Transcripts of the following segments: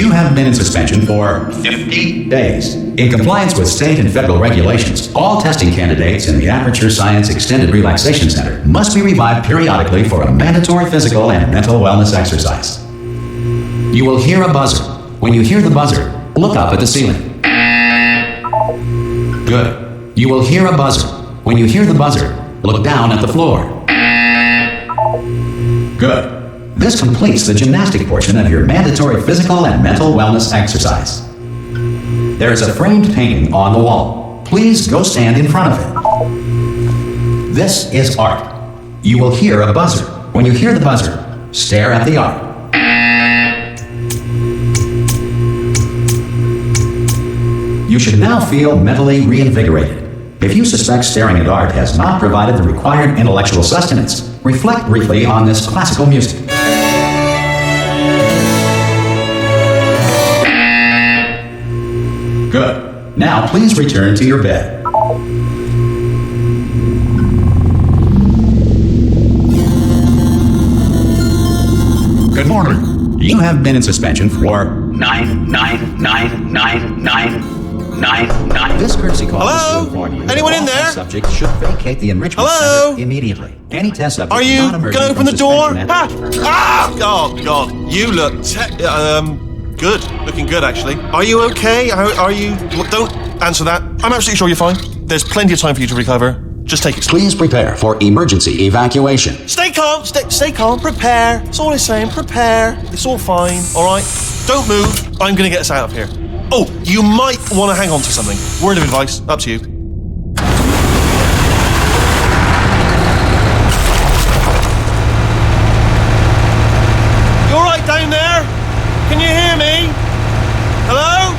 You have been in suspension for 50 days. In compliance with state and federal regulations, all testing candidates in the Aperture Science Extended Relaxation Center must be revived periodically for a mandatory physical and mental wellness exercise. You will hear a buzzer. When you hear the buzzer, look up at the ceiling. Good. You will hear a buzzer. When you hear the buzzer, look down at the floor. Good. This completes the gymnastic portion of your mandatory physical and mental wellness exercise. There is a framed painting on the wall. Please go stand in front of it. This is art. You will hear a buzzer. When you hear the buzzer, stare at the art. You should now feel mentally reinvigorated. If you suspect staring at art has not provided the required intellectual sustenance, reflect briefly on this classical music. Good. Now please return to your bed. Good morning. You have been in suspension for 9. This courtesy call is to inform you. Anyone in there? Subject should vacate the enrichment center immediately. Any test subject Are you not gonna emerging open from the door? suspension Oh God, you look good. Looking good, actually. Are you okay? Are you? Don't answer that. I'm absolutely sure you're fine. There's plenty of time for you to recover. Just take it. Please prepare for emergency evacuation. Stay calm. Stay calm. Prepare. That's all I'm saying. Prepare. It's all fine. All right. Don't move. I'm gonna get us out of here. Oh, you might want to hang on to something. Word of advice. Up to you. You all right down there? Can you hear me? Hello?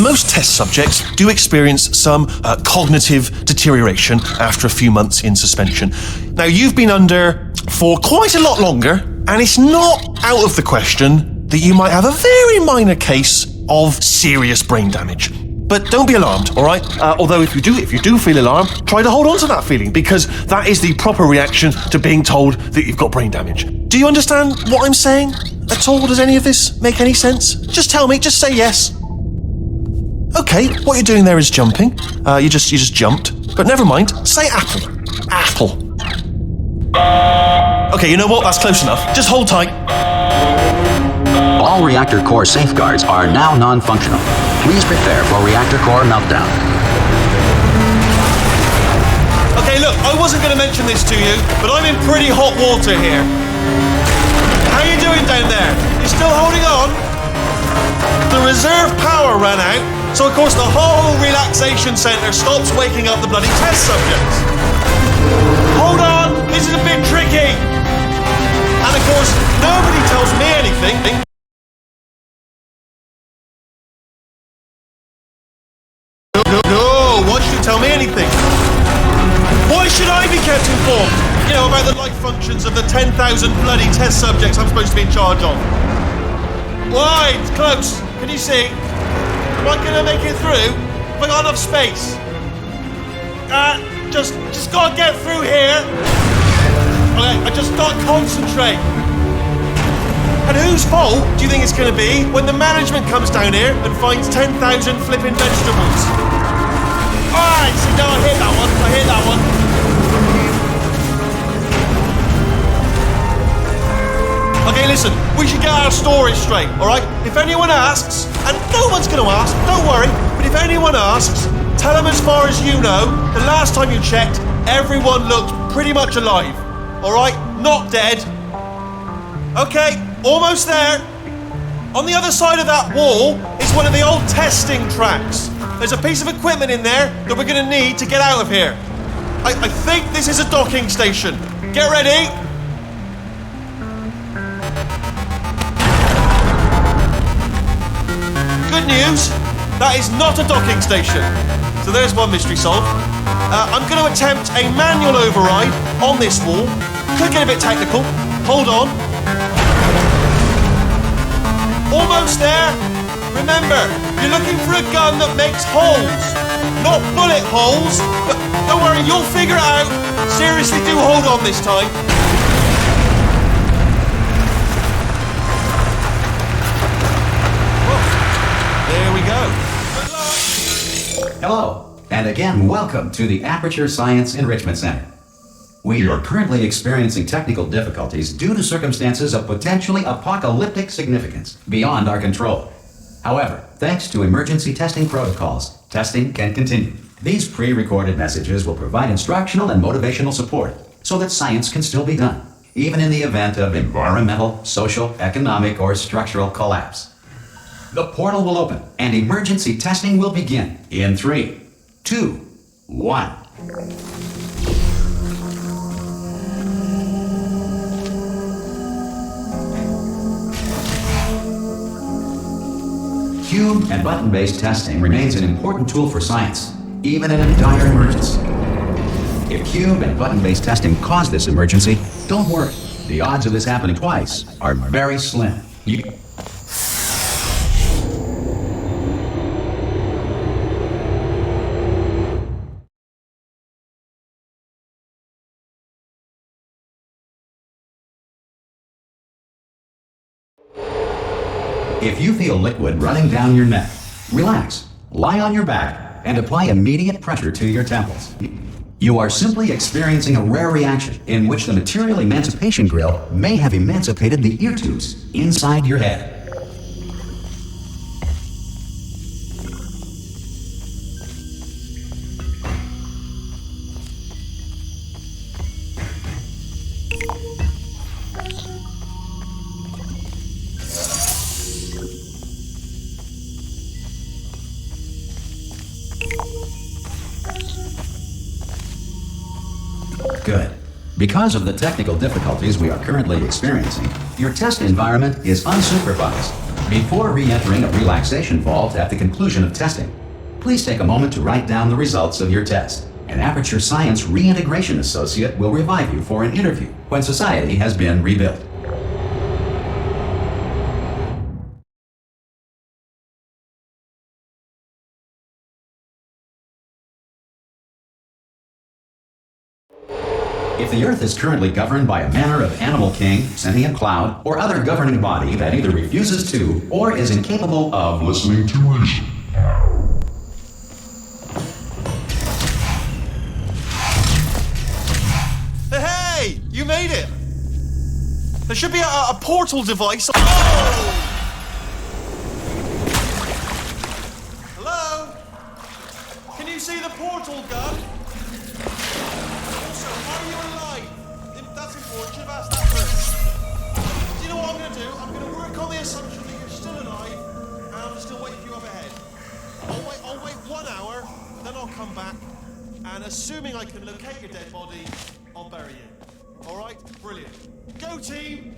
Most test subjects do experience some cognitive deterioration after a few months in suspension. Now, you've been under for quite a lot longer, and it's not out of the question that you might have a very minor case of serious brain damage. But don't be alarmed, all right? Although if you do feel alarmed, try to hold on to that feeling, because that is the proper reaction to being told that you've got brain damage. Do you understand what I'm saying at all? Does any of this make any sense? Just tell me, just say yes. Okay, what you're doing there is jumping. You just jumped. But never mind, say apple. Apple. Okay, you know what? That's close enough. Just hold tight. All reactor core safeguards are now non-functional. Please prepare for reactor core meltdown. Okay, look, I wasn't going to mention this to you, but I'm in pretty hot water here. How you doing down there? You still holding on? The reserve power ran out, so of course the whole relaxation centre stops waking up the bloody test subjects. Hold on, this is a bit tricky. And of course, nobody tells me anything. No, why should you tell me anything? Why should I be kept informed? You know, about the life functions of the 10,000 bloody test subjects I'm supposed to be in charge of. Why? It's close. Can you see? Am I gonna make it through? Have I got enough space? Just gotta get through here. Okay, I just gotta concentrate. And whose fault do you think it's gonna be when the management comes down here and finds 10,000 flipping vegetables? Alright, see, no, I hit that one. Okay, listen, we should get our stories straight, alright? If anyone asks, and no one's gonna ask, don't worry, but if anyone asks, tell them as far as you know, the last time you checked, everyone looked pretty much alive, alright? Not dead. Okay, almost there. On the other side of that wall is one of the old testing tracks. There's a piece of equipment in there that we're gonna need to get out of here. I think this is a docking station. Get ready. Good news, that is not a docking station. So there's one mystery solved. I'm going to attempt a manual override on this wall. Could get a bit technical. Hold on. Almost there. Remember, you're looking for a gun that makes holes. Not bullet holes, but don't worry, you'll figure it out. Seriously, do hold on this time. Hello, and again, welcome to the Aperture Science Enrichment Center. We are currently experiencing technical difficulties due to circumstances of potentially apocalyptic significance beyond our control. However, thanks to emergency testing protocols, testing can continue. These pre-recorded messages will provide instructional and motivational support so that science can still be done, even in the event of environmental, social, economic, or structural collapse. The portal will open and emergency testing will begin in 3, 2, 1. Cube and button-based testing remains an important tool for science, even in a dire emergency. If cube and button-based testing caused this emergency, don't worry. The odds of this happening twice are very slim. If you feel liquid running down your neck, relax, lie on your back, and apply immediate pressure to your temples. You are simply experiencing a rare reaction in which the material emancipation grill may have emancipated the ear tubes inside your head. Good. Because of the technical difficulties we are currently experiencing, your test environment is unsupervised. Before re-entering a relaxation vault at the conclusion of testing, please take a moment to write down the results of your test. An Aperture Science Reintegration Associate will revive you for an interview when society has been rebuilt. If the Earth is currently governed by a manner of animal king, sentient cloud, or other governing body that either refuses to or is incapable of listening to reason, Hey! You made it! There should be a portal device. Oh! Hello? Can you see the portal gun? Also, are you alive? That's important. Should have asked that first. Do you know what I'm going to do? I'm going to work on the assumption that you're still alive, and I'm just going to wait for you up ahead. I'll wait 1 hour, then I'll come back, and assuming I can locate your dead body, I'll bury you. All right? Brilliant. Go, team!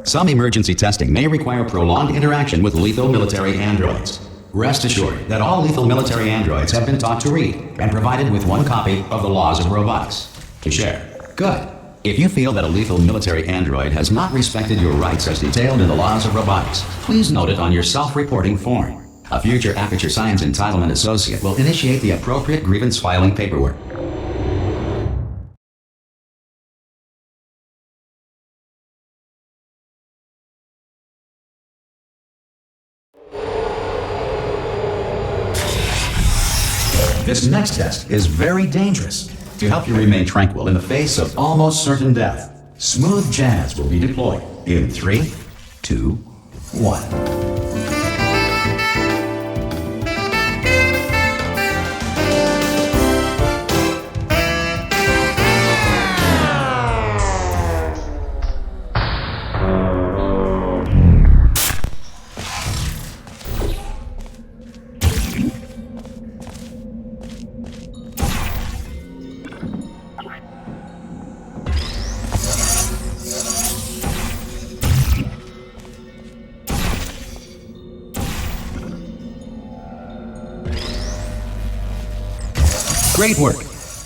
some emergency testing may require prolonged interaction with lethal military androids. Rest assured that all lethal military androids have been taught to read and provided with one copy of the laws of robotics to share. Good. If you feel that a lethal military android has not respected your rights as detailed in the laws of robotics, please note it on your self-reporting form. A future Aperture Science Entitlement Associate will initiate the appropriate grievance filing paperwork. This next test is very dangerous. To help you remain tranquil in the face of almost certain death, smooth jazz will be deployed in 3, 2, 1. Great work!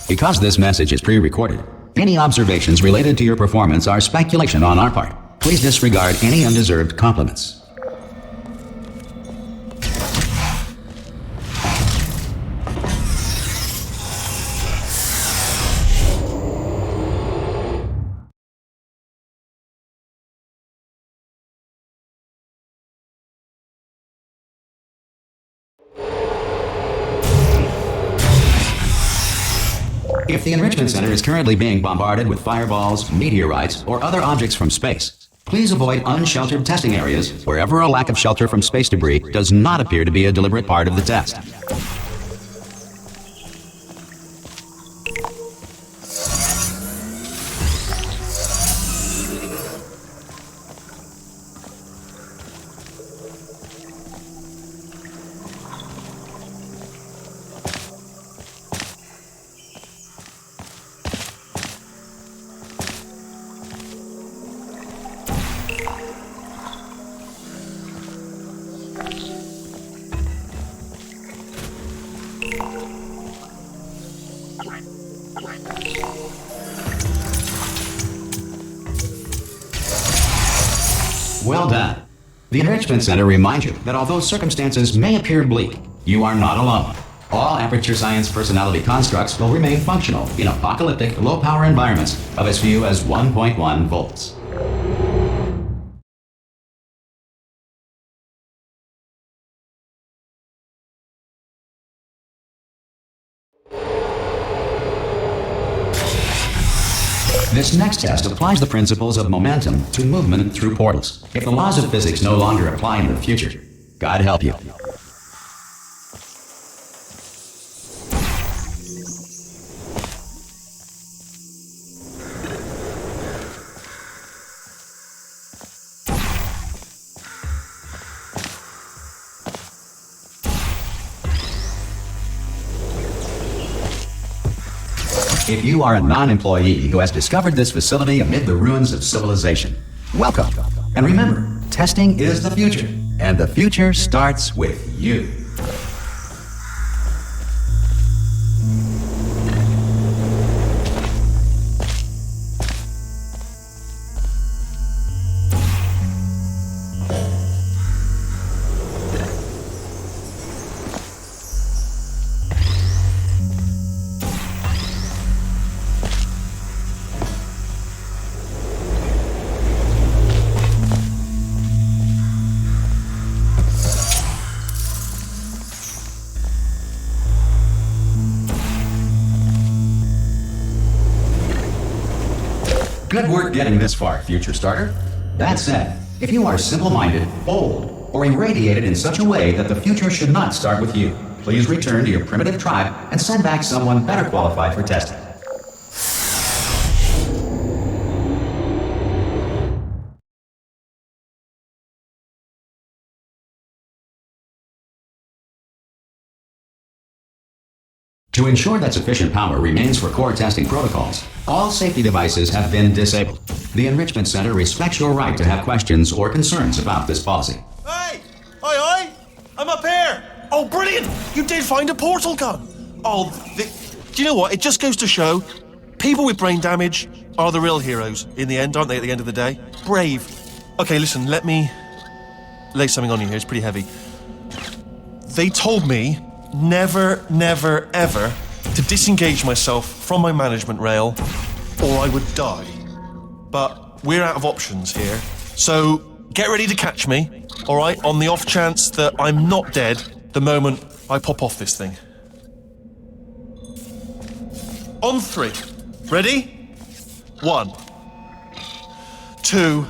Because this message is pre-recorded, any observations related to your performance are speculation on our part. Please disregard any undeserved compliments. If the Enrichment Center is currently being bombarded with fireballs, meteorites, or other objects from space, please avoid unsheltered testing areas wherever a lack of shelter from space debris does not appear to be a deliberate part of the test. Well done. The Enrichment Center reminds you that although circumstances may appear bleak, you are not alone. All Aperture Science personality constructs will remain functional in apocalyptic, low-power environments of as few as 1.1 volts. This next test applies the principles of momentum to movement through portals. If the laws of physics no longer apply in the future, God help you. If you are a non-employee who has discovered this facility amid the ruins of civilization, welcome. And remember, testing is the future, and the future starts with you. Good work getting this far, future starter. That said, if you are simple-minded, bold, or irradiated in such a way that the future should not start with you, please return to your primitive tribe and send back someone better qualified for testing. To ensure that sufficient power remains for core testing protocols, all safety devices have been disabled. The Enrichment Center respects your right to have questions or concerns about this policy. Hey! Oi! I'm up here! Oh, brilliant! You did find a portal gun! Oh, do you know what? It just goes to show, people with brain damage are the real heroes in the end, aren't they, at the end of the day? Brave. Okay, listen, let me lay something on you here. It's pretty heavy. They told me never, never, ever to disengage myself from my management rail or I would die. But we're out of options here, so get ready to catch me, all right, on the off chance that I'm not dead the moment I pop off this thing. On 3. Ready? 1, 2,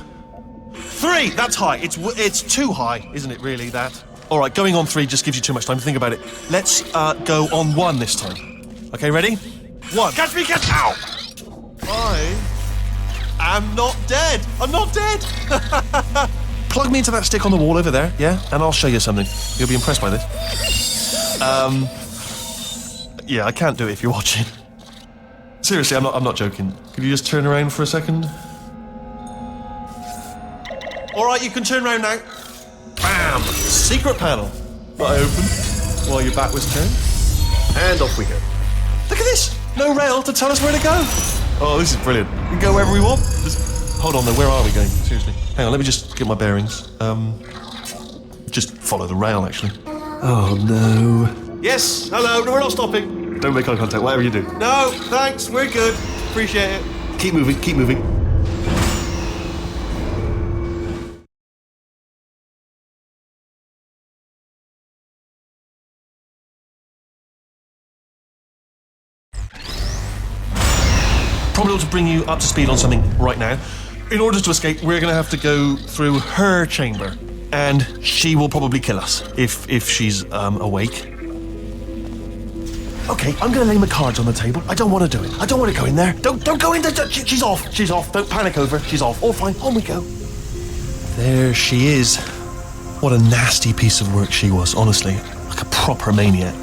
3. That's high. It's too high, isn't it, really, that? All right, going on 3 just gives you too much time to think about it. Let's go on 1 this time. Okay, ready? 1. Catch me, catch! Ow! I am not dead. I'm not dead. Plug me into that stick on the wall over there, yeah? And I'll show you something. You'll be impressed by this. Yeah, I can't do it if you're watching. Seriously, I'm not joking. Could you just turn around for a second? All right, you can turn around now. Bam! Secret panel. That I opened while your back was turned. And off we go. Look at this! No rail to tell us where to go. Oh, this is brilliant. We can go wherever we want. Hold on though, where are we going? Seriously. Hang on, let me just get my bearings. Just follow the rail, actually. Oh no. Yes, hello, no, we're not stopping. Don't make eye contact, whatever you do. No, thanks, we're good. Appreciate it. Keep moving, keep moving. probably ought to bring you up to speed on something right now. In order to escape, we're going to have to go through her chamber, and she will probably kill us if she's awake. Okay, I'm going to lay my cards on the table. I don't want to do it. I don't want to go in there. Don't go in there. She's off. She's off. Don't panic over. She's off. All fine. On we go. There she is. What a nasty piece of work she was, honestly. Like a proper maniac.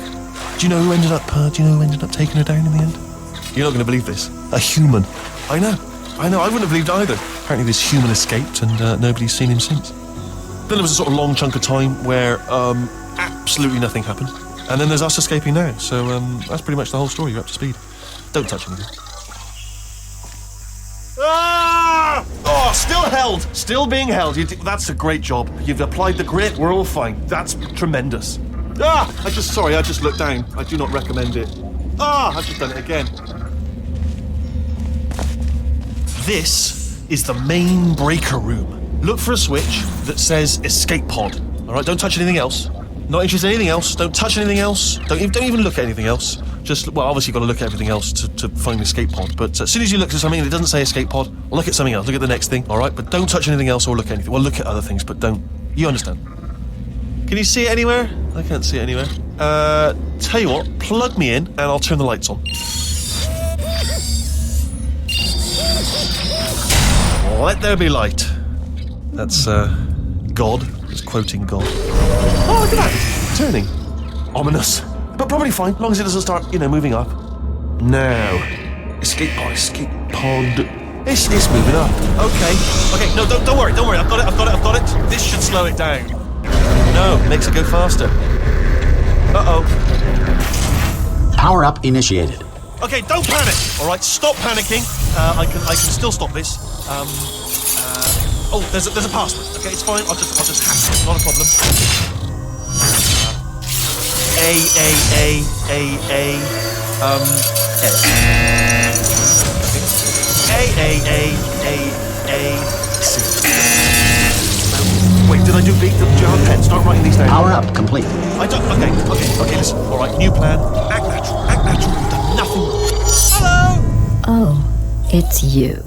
Do you know who ended up taking her down in the end? You're not going to believe this. A human. I know. I wouldn't have believed either. Apparently this human escaped and nobody's seen him since. Then there was a sort of long chunk of time where absolutely nothing happened. And then there's us escaping now. So that's pretty much the whole story. You're up to speed. Don't touch anything. Ah! Oh, still held. Still being held. That's a great job. You've applied the grit. We're all fine. That's tremendous. Ah! I just looked down. I do not recommend it. Ah! I've just done it again. This is the main breaker room. Look for a switch that says escape pod. All right, don't touch anything else. Not interested in anything else. Don't touch anything else. Don't even look at anything else. Well, obviously you've got to look at everything else to find the escape pod. But as soon as you look at something and it doesn't say escape pod, look at something else. Look at the next thing, all right? But don't touch anything else or look at anything. Well, look at other things, but don't. You understand? Can you see it anywhere? I can't see it anywhere. Tell you what, plug me in and I'll turn the lights on. Let there be light. That's, God. It's quoting God. Oh, look at that. Turning. Ominous. But probably fine, as long as it doesn't start, moving up. Now. Escape pod. It's moving up. Okay, no, don't worry. I've got it. This should slow it down. No, makes it go faster. Uh-oh. Power up initiated. Okay, don't panic. All right, stop panicking. I can still stop this. There's a password. Okay, it's fine. I'll just hack it. Not a problem. S. C. Wait, did I do B? Did you have a pen? Start writing these down. Power up complete. I don't. Okay. Listen. All right, new plan. Act natural. You've done nothing wrong. Hello. Oh, it's you.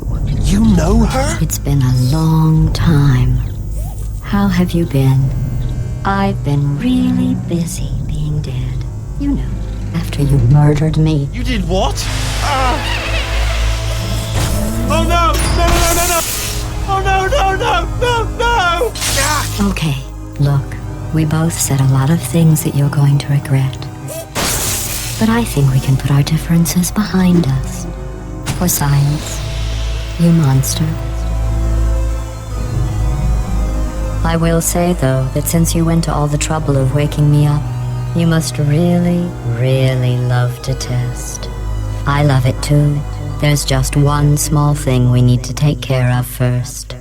You know her? It's been a long time. How have you been? I've been really busy being dead. You know, after you murdered me. You did what? Oh no! No! Oh no! Okay, look, we both said a lot of things that you're going to regret. But I think we can put our differences behind us. For science. You monster. I will say, though, that since you went to all the trouble of waking me up, you must really, really love to test. I love it too. There's just one small thing we need to take care of first.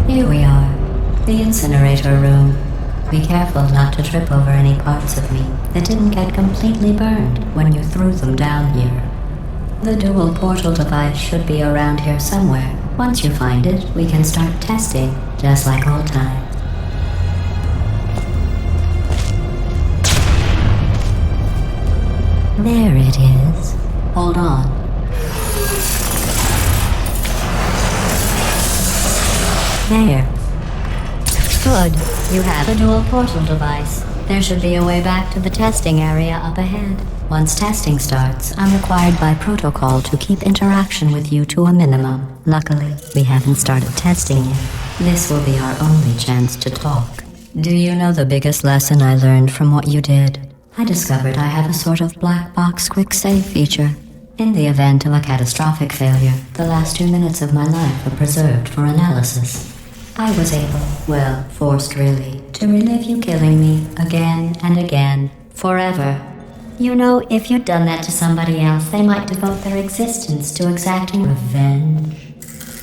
Here we are, the incinerator room. Be careful not to trip over any parts of me that didn't get completely burned when you threw them down here. The dual portal device should be around here somewhere. Once you find it, we can start testing, just like old times. There it is. Hold on. There. Good. You have a dual portal device. There should be a way back to the testing area up ahead. Once testing starts, I'm required by protocol to keep interaction with you to a minimum. Luckily, we haven't started testing yet. This will be our only chance to talk. Do you know the biggest lesson I learned from what you did? I discovered I have a sort of black box quick save feature. In the event of a catastrophic failure, the last 2 minutes of my life are preserved for analysis. I was able, well, forced really, to relive you killing me again and again, forever. You know, if you'd done that to somebody else, they might devote their existence to exacting revenge.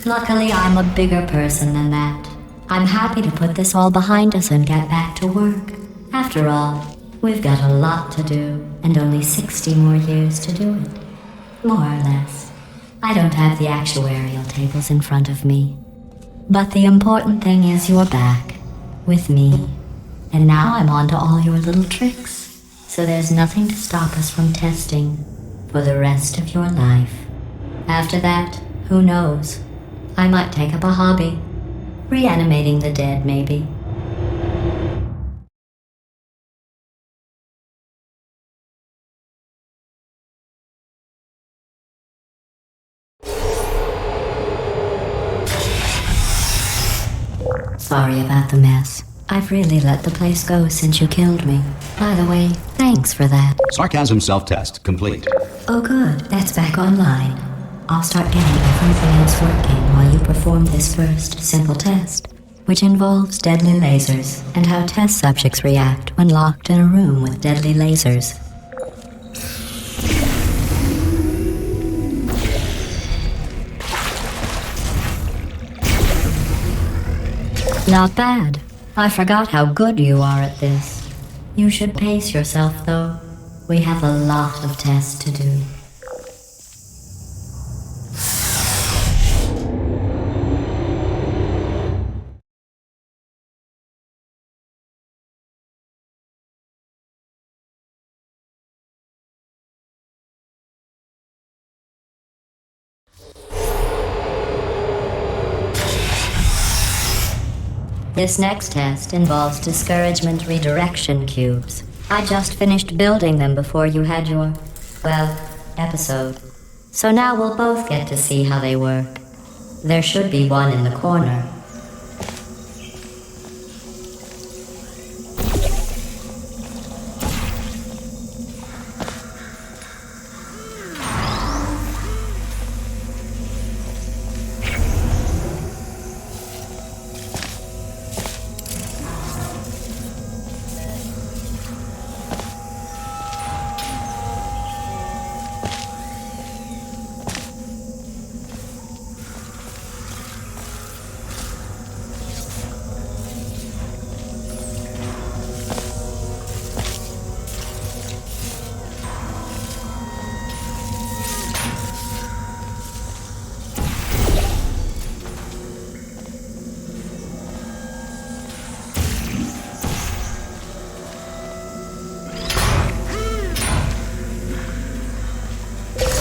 Luckily, I'm a bigger person than that. I'm happy to put this all behind us and get back to work. After all, we've got a lot to do, and only 60 more years to do it. More or less. I don't have the actuarial tables in front of me. But the important thing is you're back. With me. And now I'm on to all your little tricks. So there's nothing to stop us from testing for the rest of your life. After that, who knows? I might take up a hobby. Reanimating the dead, maybe. Sorry about the mess. I've really let the place go since you killed me. By the way, thanks for that. Sarcasm self-test complete. Oh good, that's back online. I'll start getting everything else working while you perform this first simple test, which involves deadly lasers and how test subjects react when locked in a room with deadly lasers. Not bad. I forgot how good you are at this. You should pace yourself, though. We have a lot of tests to do. This next test involves discouragement redirection cubes. I just finished building them before you had your, well, episode. So now we'll both get to see how they work. There should be one in the corner.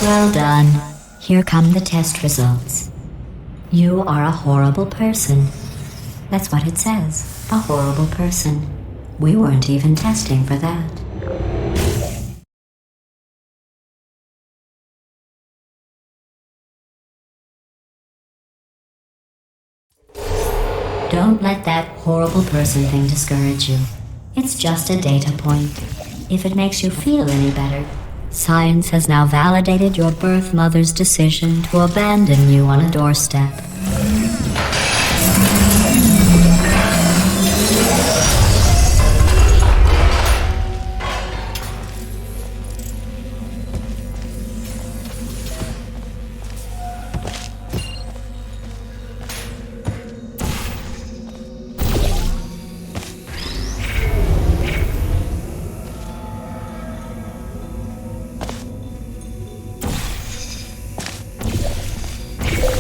Well done. Here come the test results. You are a horrible person. That's what it says. A horrible person. We weren't even testing for that. Don't let that horrible person thing discourage you. It's just a data point. If it makes you feel any better, science has now validated your birth mother's decision to abandon you on a doorstep.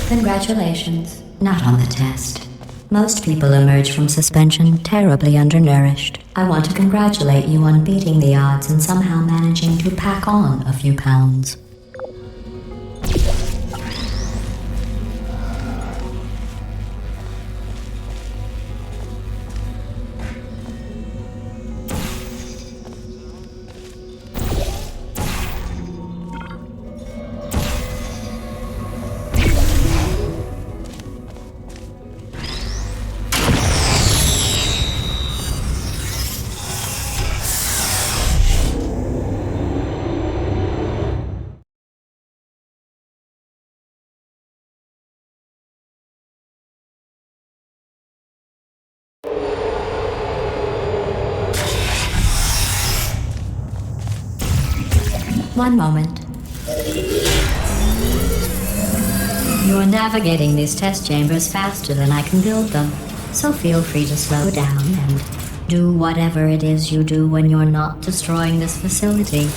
Congratulations. Not on the test. Most people emerge from suspension terribly undernourished. I want to congratulate you on beating the odds and somehow managing to pack on a few pounds. One moment. You're navigating these test chambers faster than I can build them, so feel free to slow down and do whatever it is you do when you're not destroying this facility.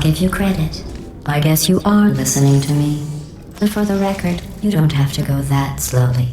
Give you credit. I guess you are listening to me. But for the record, you don't have to go that slowly.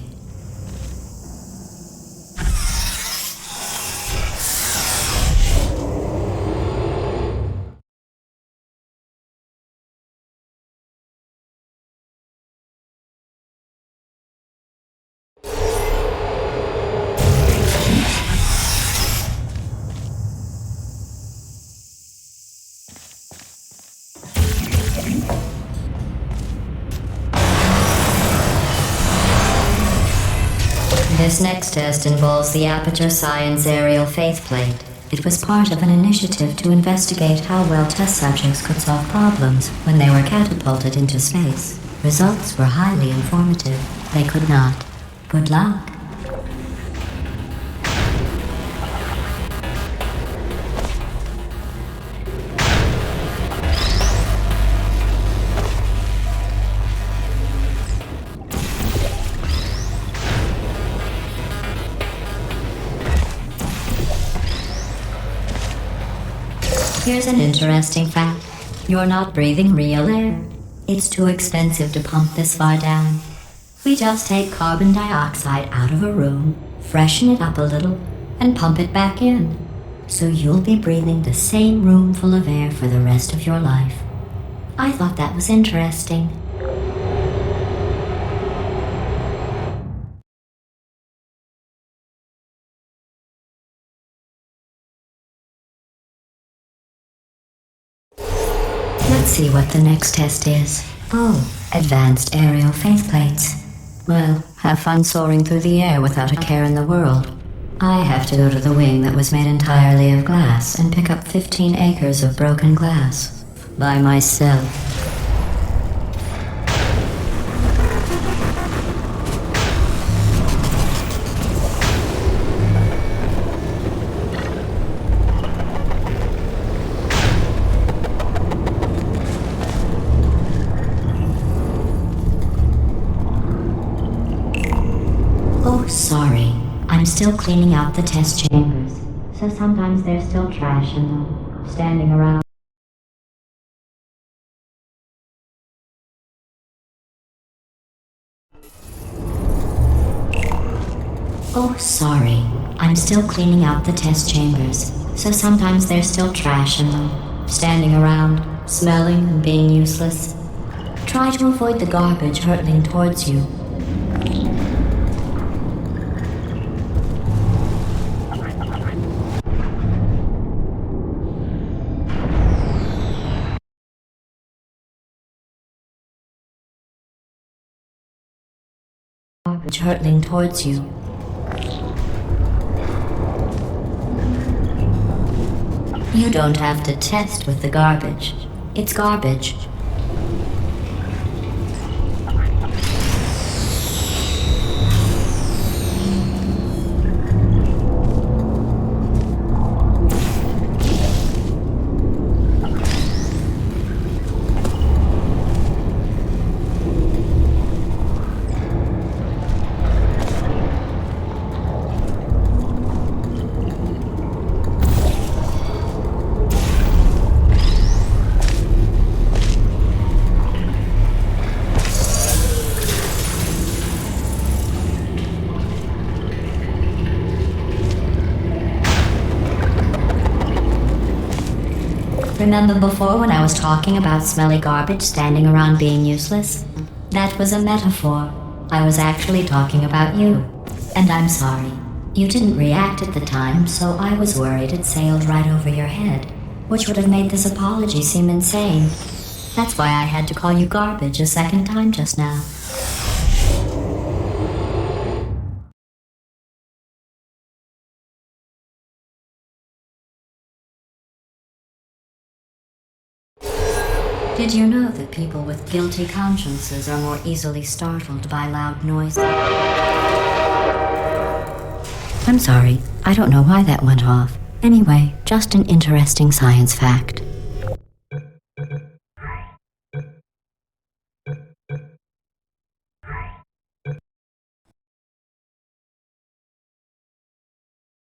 This next test involves the Aperture Science Aerial Faithplate. It was part of an initiative to investigate how well test subjects could solve problems when they were catapulted into space. Results were highly informative. They could not. Good luck. Here's an interesting fact. You're not breathing real air. It's too expensive to pump this far down. We just take carbon dioxide out of a room, freshen it up a little, and pump it back in. So you'll be breathing the same room full of air for the rest of your life. I thought that was interesting. Let's see what the next test is. Oh, advanced aerial faithplates. Well, have fun soaring through the air without a care in the world. I have to go to the wing that was made entirely of glass and pick up 15 acres of broken glass. By myself. Sorry, I'm still cleaning out the test chambers, so sometimes there's still trash in them, standing around. Oh, sorry, I'm still cleaning out the test chambers, so sometimes there's still trash in them, standing around, smelling and being useless. Try to avoid the garbage hurtling towards you. Hurtling towards you. You don't have to test with the garbage. It's garbage. Remember before when I was talking about smelly garbage standing around being useless? That was a metaphor. I was actually talking about you. And I'm sorry. You didn't react at the time, so I was worried it sailed right over your head, which would have made this apology seem insane. That's why I had to call you garbage a second time just now. Did you know that people with guilty consciences are more easily startled by loud noises? I'm sorry, I don't know why that went off. Anyway, just an interesting science fact.